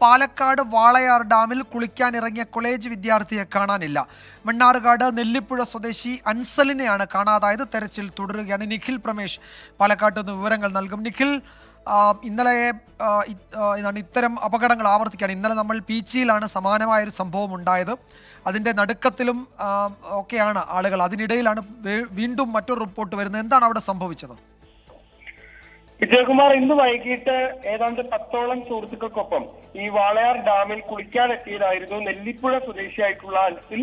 പാലക്കാട് വാളയാർ ഡാമിൽ കുളിക്കാനിറങ്ങിയ കോളേജ് വിദ്യാർത്ഥിയെ കാണാനില്ല. മണ്ണാർക്കാട് നെല്ലിപ്പുഴ സ്വദേശി അൻസലിനെയാണ് കാണാതായത്. തെരച്ചിൽ തുടരുകയാണ്. നിഖിൽ പ്രമേഷ് പാലക്കാട്ട് നിന്ന് വിവരങ്ങൾ നൽകും. നിഖിൽ, ഇന്നലെ ഇത്തരം അപകടങ്ങൾ ആവർത്തിക്കുകയാണ്. ഇന്നലെ നമ്മൾ പീച്ചിയിലാണ് സമാനമായൊരു സംഭവം ഉണ്ടായത്. അതിൻ്റെ നടുക്കത്തിലും ഒക്കെയാണ് ആളുകൾ. അതിനിടയിലാണ് വീണ്ടും മറ്റൊരു റിപ്പോർട്ട് വരുന്നത്. എന്താണ് അവിടെ സംഭവിച്ചത്? വിജയകുമാർ, ഇന്ന് വൈകിട്ട് ഏതാണ്ട് 10ഓളം സുഹൃത്തുക്കൾക്കൊപ്പം ഈ വാളയാർ ഡാമിൽ കുളിക്കാനെത്തിയതായിരുന്നു നെല്ലിപ്പുഴ സ്വദേശിയായിട്ടുള്ള അൻസിൽ.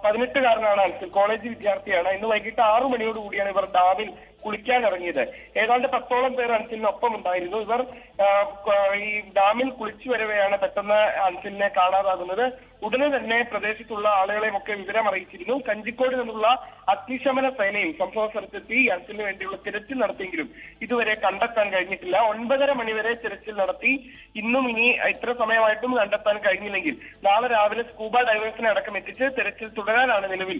18കാരനാണ് അൻസിൽ, കോളേജ് വിദ്യാർത്ഥിയാണ്. ഇന്ന് വൈകിട്ട് 6 മണിയോടുകൂടിയാണ് ഇവർ ഡാമിൽ കുളിക്കാൻ ഇറങ്ങിയത്. ഏതാണ്ട് 10ഓളം പേർ അൻസിലിനൊപ്പം ഉണ്ടായിരുന്നു. ഇവർ ഈ ഡാമിൽ കുളിച്ചു വരവെയാണ് പെട്ടെന്ന് അൻസിലിനെ കാണാതാകുന്നത്. ഉടനെ തന്നെ പ്രദേശത്തുള്ള ആളുകളെയും ഒക്കെ വിവരം അറിയിച്ചിരുന്നു. കഞ്ചിക്കോട് നിന്നുള്ള അഗ്നിശമന സേനയും സംഭവ സ്ഥലത്തെത്തി അൻസിലിന് വേണ്ടിയുള്ള തിരച്ചിൽ നടത്തിയെങ്കിലും ഇതുവരെ കണ്ടെത്താൻ കഴിഞ്ഞിട്ടില്ല. 9:30 മണിവരെ തിരച്ചിൽ നടത്തി. ഇന്നും ഇനി ഇത്ര സമയമായിട്ടും കണ്ടെത്താൻ കഴിഞ്ഞില്ലെങ്കിൽ നാളെ രാവിലെ സ്കൂബ ഡൈവേഴ്സിനെ അടക്കം എത്തിച്ച് തിരച്ചിൽ തുടരാനാണ് നിലവിൽ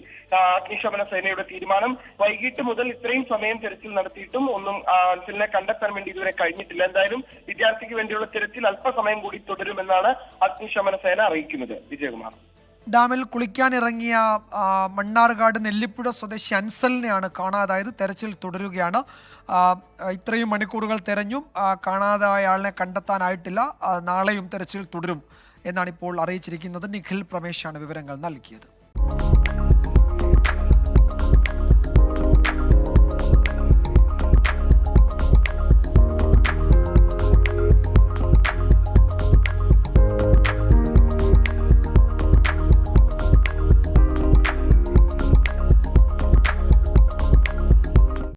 അഗ്നിശമന സേനയുടെ തീരുമാനം. വൈകിട്ട് മുതൽ ഇത്രയും സമയം തിരച്ചിൽ നടത്തിയിട്ടും ഒന്നും അൻസിലിനെ കണ്ടെത്താൻ വേണ്ടി ഇതുവരെ കഴിഞ്ഞിട്ടില്ല. എന്തായാലും വിദ്യാർത്ഥിക്ക് വേണ്ടിയുള്ള തിരച്ചിൽ അല്പസമയം കൂടി തുടരുമെന്നാണ് അഗ്നിശമന സേന അറിയിക്കുന്നത്. വിജയകുമാർ, ഡാമിൽ കുളിക്കാനിറങ്ങിയ മണ്ണാർക്കാട് നെല്ലിപ്പുഴ സ്വദേശി അൻസലിനെയാണ് കാണാതായത്. തെരച്ചിൽ തുടരുകയാണ്. ഇത്രയും മണിക്കൂറുകൾ തെരഞ്ഞും കാണാതായ ആളിനെ കണ്ടെത്താനായിട്ടില്ല. നാളെയും തെരച്ചിൽ തുടരും എന്നാണ് ഇപ്പോൾ അറിയിച്ചിരിക്കുന്നത്. നിഖിൽ പ്രമേശാണ് വിവരങ്ങൾ നൽകിയത്.